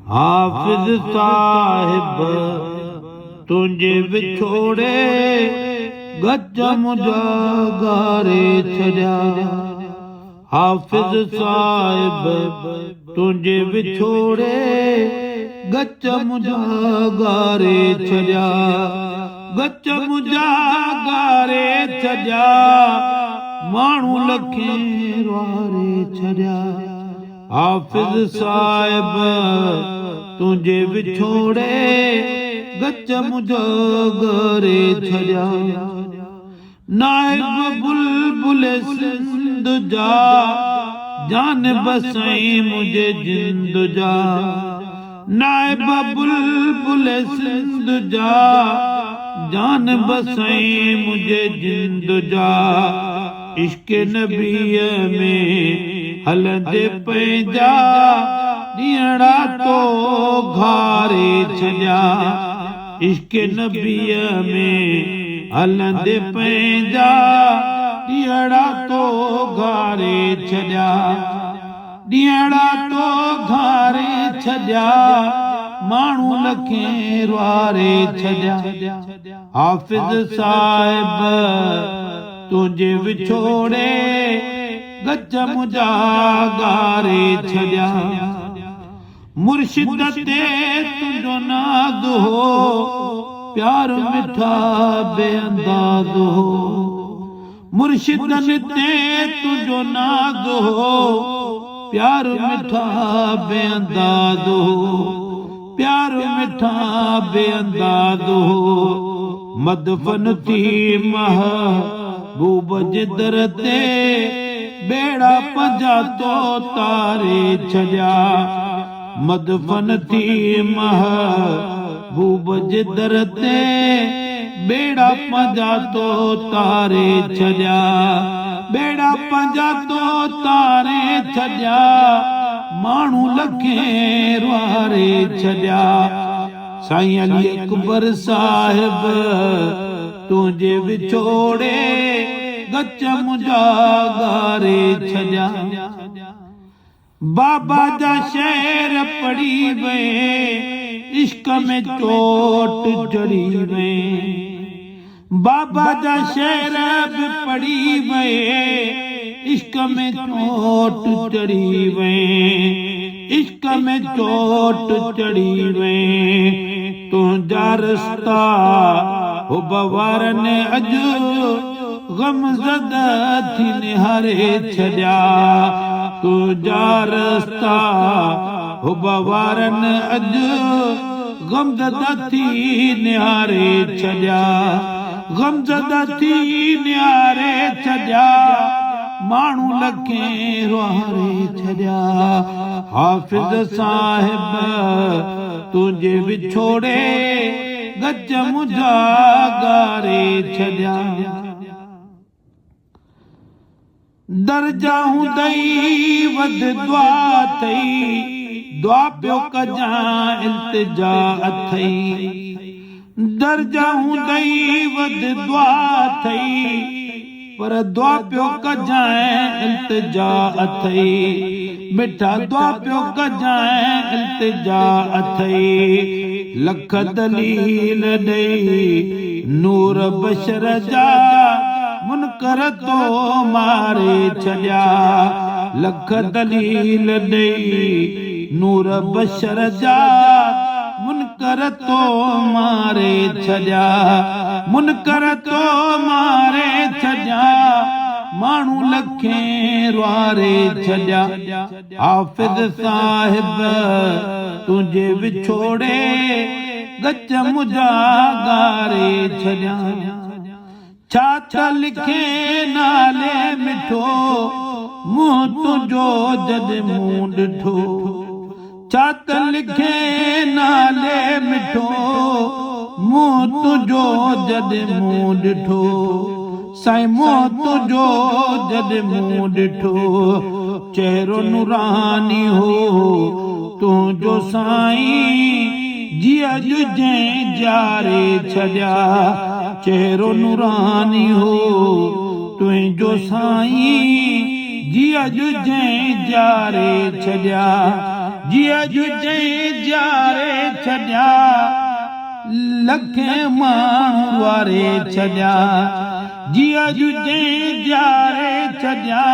हाफिज साहिब तुंहिंजे विछोड़े गच मुंहिंजा गारे छॾिया। हाफिज साहिब तुंहिंजे विछोड़े गच मुंहिंजा गारे छॾिया। गच मुंहिंजा गारे छॾिया, माण्हू लखे वारे छॾिया। हाफिज साहिब तुंहिंजे विछोड़े गच मुंहिंजा गारे छॾिया। नाइब बुलबुल सिंध जा जानब साईं मुंहिंजे जिंद जा। नाइब बुलबुल सिंध जा जानब साईं मुंहिंजे जिंद जा। इश्क नबीअ में हलंदे पंहिंजा ॾींहड़ा तो घारे छॾिया। इश्क नबीअ में हलंदे पंहिंजा ॾींहड़ा तो घारे छॾिया। ॾींहड़ा तो घारे छॾिया, माण्हू लखे वारे छॾिया। हाफिज साहिब तुंहिंजे विछोड़े गच मुंहिंजा गारे छॾिया। मुर्शिद ते तुंहिंजो नाज़ हो, प्यार मिठा बेअंदाज़ हो। मुर्शिदनि ते तुंहिंजो नाज़ हो, प्यार मिठा बेअंदाज़ हो। प्यार मिठा बेअंदाज़ हो। मदफन थी महबूब जे दर ते बेड़ा पंहिंजा तो तारे छॾिया। मदफन थी महबूब जे दर ते बेड़ा पंहिंजा तो तारे छॾिया। बेड़ा पंहिंजा तो तारे छॾिया, माण्हू लखे वारे छॾिया। साईं अली अकबर साहिब तुंहिंजे विछोड़े गच मुंहिंजा गारे छॾिया। बाबा जा शेर पढ़ी वे, इश्क में चोट चढ़ी वे। बाबा जा शेर बि पढ़ी वे, इश्क में चोट चढ़ी वे। इश्क में चोट चढ़ी वे। तुंहिंजा रस्ता हो बवारन अॼु गमज़दा थी निहारे छॾिया। तुंहिंजा रस्ता हो बवारन अॼु गमज़दा थी निहारे छॾिया। गमज़दा थी निहारे छॾिया, माण्हू लखे वारे छॾिया। हाफिज साहिब तुंहिंजे विछोड़े गच मुंहिंजा गारे छॾिया। दर्जा हूंदई वध दुआ अथई, दुआ पियो कजां इल्तिजा अथई। दर्जा हूंदई वध दुआ अथई, पर दुआ पियो कजां इल्तिजा अथई। मिठा दुआ पियो कजां इल्तिजा अथई। लख दलील ॾेई नूर बशर जा मुनकर तो मारे छॾिया। लख दलील ॾेई नूर बशर जा मुनकर तो मारे छॾिया। मुनकर तो मारे छॾिया, माण्हू लखे वारे छॾिया। हाफिज साहिब तुंहिंजे विछोड़े गच मुंहिंजा गारे छॾिया। छा त लिखे नाले मिठो, मुंहुं तुंहिंजो जॾहिं मूं ॾिठो। छा त लिखे नाले मिठो, मुंहुं तुंहिंजो जॾहिं मूं ॾिठो। साईं मुंहुं तुंहिंजो जॾहिं मूं ॾिठो। चहिरो नूरानी हो तुंहिंजो साईं, जिया जुझे जारे छॾिया। चेहरो नूरानी हो तुंहिंजो साईं, जिया जुझे जारे छॾिया। जिया जुजे जारे छड्या लखे माण्हू वारे छड्या जिया जुजे जारे छड्या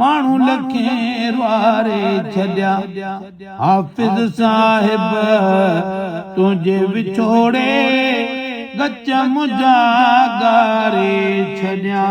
माण्हू लखे वारे छड्या हाफिज़ साहिब तुंहिंजे विछोड़े गच मुंहिंजा गारे छॾिया।